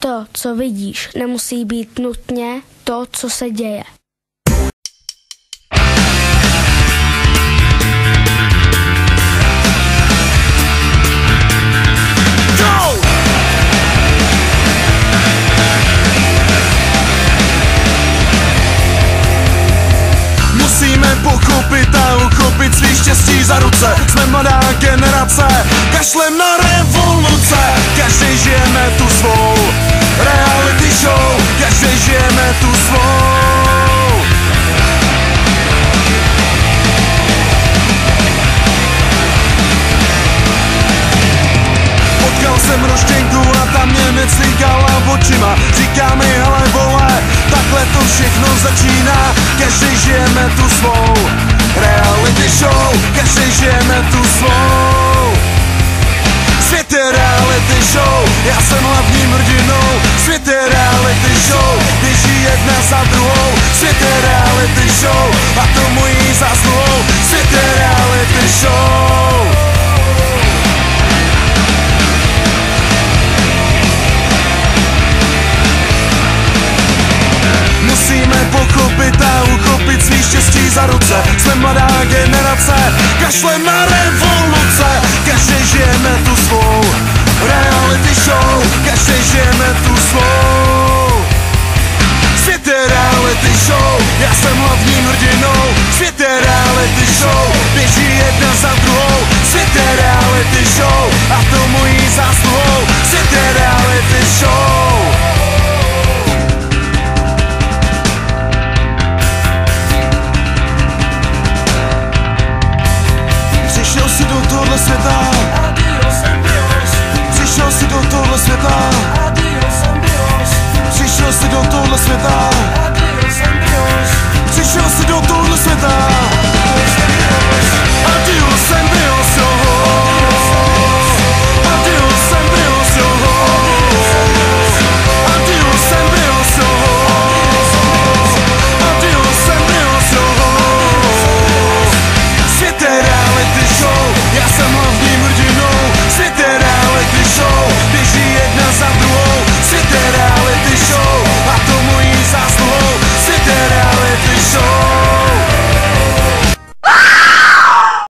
To, co vidíš, nemusí být nutně to, co se děje. Musíme pochopit a uchopit svý štěstí za ruce. Jsme mladá generace, kašlem na revoluce. Každý žijeme tu svou reality show, každý žijeme tu svou. Potkal jsem roštěnku a ta mě neclíkala očima. Říká mi, hele vole, takhle to všechno začíná. Každý žijeme tu svou reality show, každý žijeme tu svou. Svět je reality show, já jsem hlavním hrdinou. Svět je reality show, běží jedna za druhou. Svět je reality show a to mojí zásluhou. Svět je reality show. Musíme pochopit a uchopit svý štěstí za ruce. Jsme mladá generace, kašlem na revoluce. Každý žijeme tu svou reality show, každý žijeme